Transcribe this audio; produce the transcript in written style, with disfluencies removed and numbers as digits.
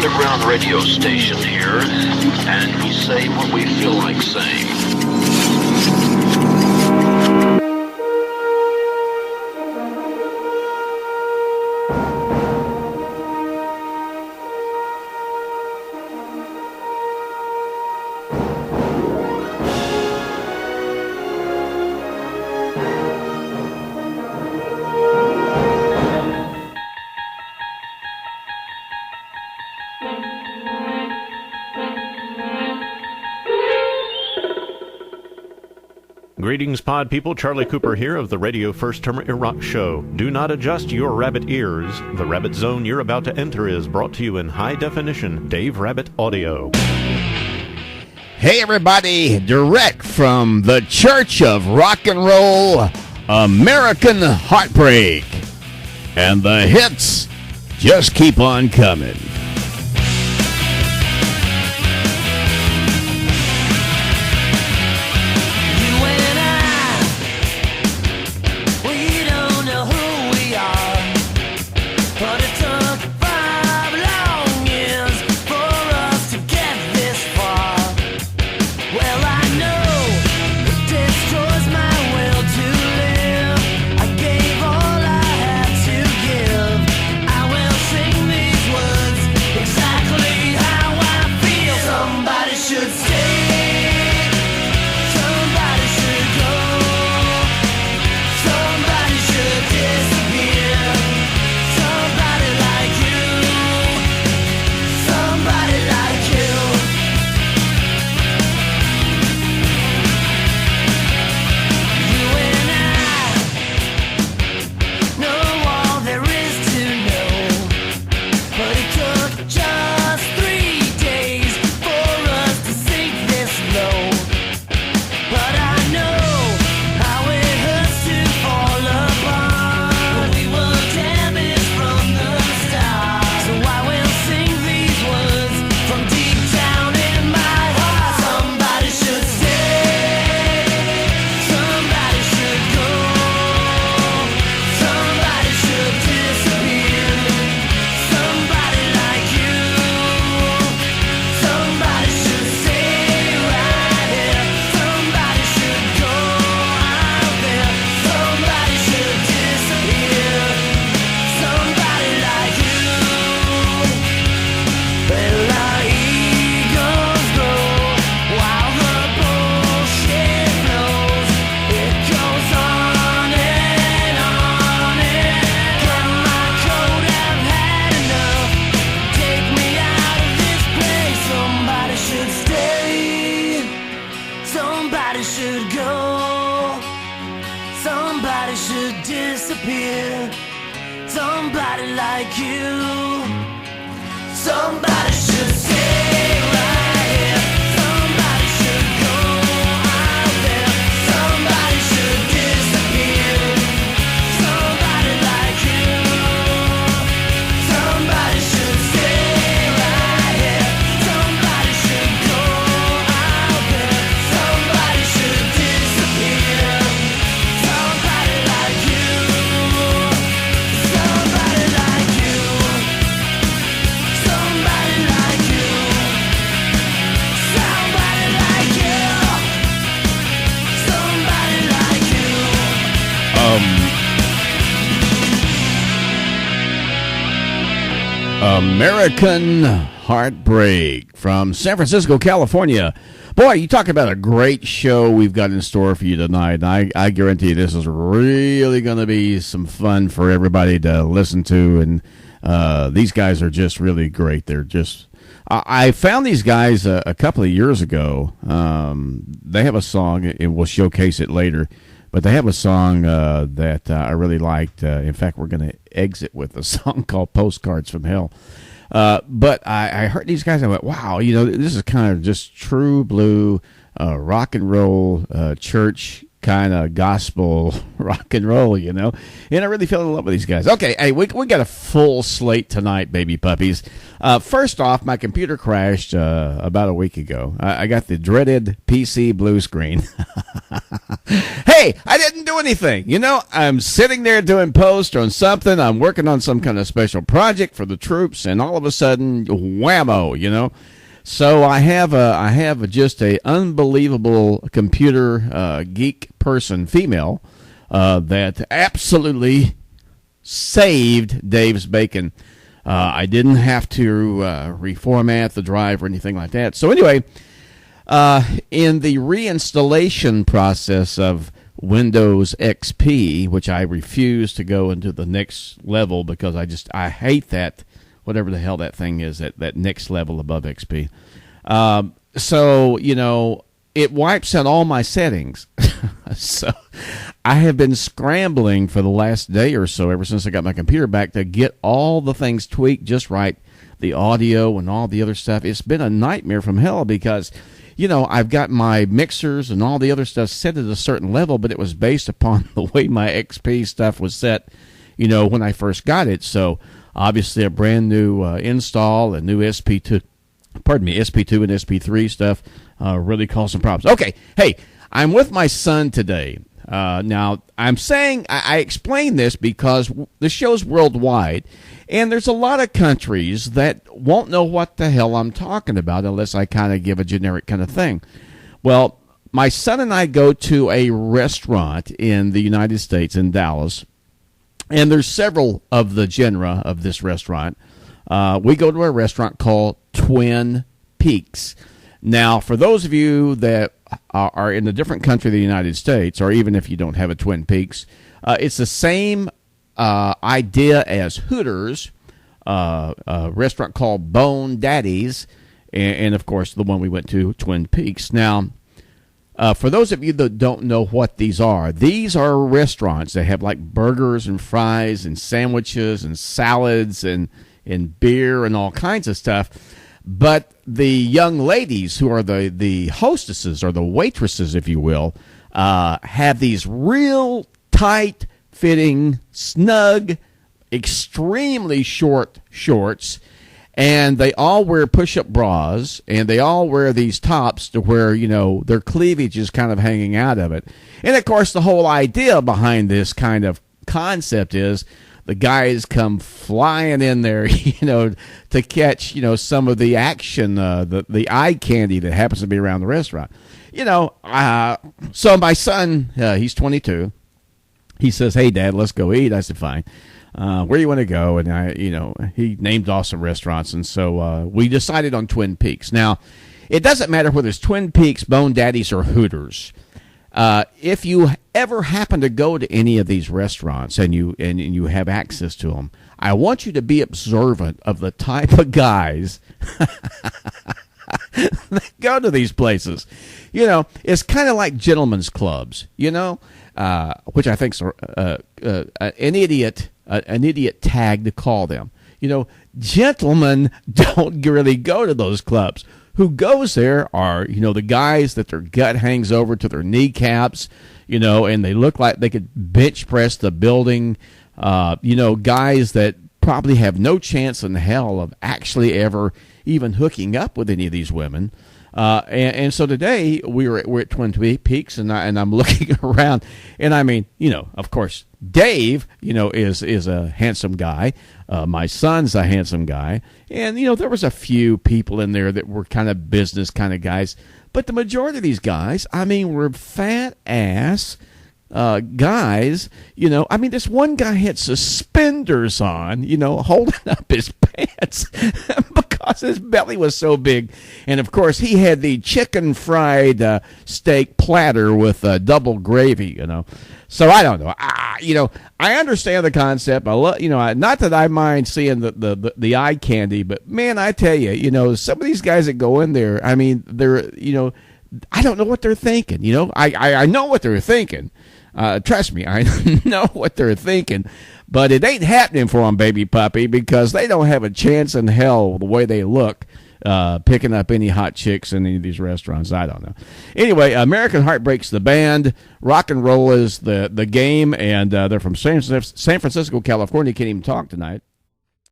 underground radio station here, and we say what we feel like saying. Greetings, pod people. Charlie Cooper here of the Radio First Term Iraq Show. Do not adjust your rabbit ears. The rabbit zone you're about to enter is brought to you in high definition Dave Rabbit audio. Hey everybody, direct from the Church of Rock and Roll, American Heartbreak. And the hits just keep on coming. American Heartbreak from San Francisco, California. Boy, you talk about a great show we've got in store for you tonight. I guarantee you this is really going to be some fun for everybody to listen to. And these guys are just really great. They're just... I found these guys a couple of years ago. They have a song, and we'll showcase it later. But they have a song that I really liked. In fact, we're going to exit with a song called Postcards from Hell. But I heard these guys, I went, wow, this is kind of just true blue rock and roll church kind of gospel rock and roll, and I really fell in love with these guys. Okay, hey, we got a full slate tonight, baby puppies. First off, my computer crashed about a week ago. I got the dreaded PC blue screen. Hey, I didn't do anything. I'm sitting there doing post on something. I'm working on some kind of special project for the troops, and all of a sudden, whammo, So I have just a unbelievable computer geek person, female, that absolutely saved Dave's bacon. I didn't have to reformat the drive or anything like that. So anyway, in the reinstallation process of Windows XP, which I refuse to go into the next level because I hate that, whatever the hell that thing is, that next level above XP. So, it wipes out all my settings. So I have been scrambling for the last day or so, ever since I got my computer back, to get all the things tweaked just right, the audio and all the other stuff. It's been a nightmare from hell because, I've got my mixers and all the other stuff set at a certain level, but it was based upon the way my XP stuff was set, when I first got it. So obviously a brand new install, a new SP2 and SP3 stuff really caused some problems. Okay, hey, I'm with my son today. Now, I'm saying I explain this because the show's worldwide, and there's a lot of countries that won't know what the hell I'm talking about unless I kind of give a generic kind of thing. Well, my son and I go to a restaurant in the United States, in Dallas, and there's several of the genre of this restaurant. We go to a restaurant called Twin Peaks. Now, for those of you that are in a different country of the United States, or even if you don't have a Twin Peaks, it's the same idea as Hooters, a restaurant called Bone Daddy's, and of course, the one we went to, Twin Peaks. Now, for those of you that don't know what these are restaurants that have like burgers and fries and sandwiches and salads and beer and all kinds of stuff. But the young ladies who are the hostesses or the waitresses, if you will, have these real tight-fitting, snug, extremely short shorts, and they all wear push-up bras, and they all wear these tops to where, their cleavage is kind of hanging out of it. And, of course, the whole idea behind this kind of concept is the guys come flying in there, to catch, some of the action, the eye candy that happens to be around the restaurant. So my son, he's 22. He says, "Hey, Dad, let's go eat." I said, "Fine. Where do you want to go?" And he named off some restaurants, and so we decided on Twin Peaks. Now, it doesn't matter whether it's Twin Peaks, Bone Daddies, or Hooters. If you ever happen to go to any of these restaurants and you have access to them, I want you to be observant of the type of guys that go to these places. It's kind of like gentlemen's clubs, which I think is an idiot tag to call them. Gentlemen don't really go to those clubs. Who goes there are, the guys that their gut hangs over to their kneecaps, and they look like they could bench press the building, guys that probably have no chance in hell of actually ever even hooking up with any of these women. And so today we're at Twin Peaks, and I'm looking around, and I mean, of course, Dave, is a handsome guy. My son's a handsome guy, and there was a few people in there that were kind of business kind of guys, but the majority of these guys, I mean, were fat ass guys. This one guy had suspenders on, holding up his pants because his belly was so big. And of course, he had the chicken fried steak platter with double gravy, So I don't know. I understand the concept. I love, not that I mind seeing the eye candy, but man, I tell you, some of these guys that go in there, I mean, they're, I don't know what they're thinking. I know what they're thinking. Trust me, I know what they're thinking, but it ain't happening for them, baby puppy, because they don't have a chance in hell the way they look picking up any hot chicks in any of these restaurants. I don't know. Anyway, American Heartbreak's the band. Rock and roll is the game, and they're from San Francisco, California. Can't even talk tonight.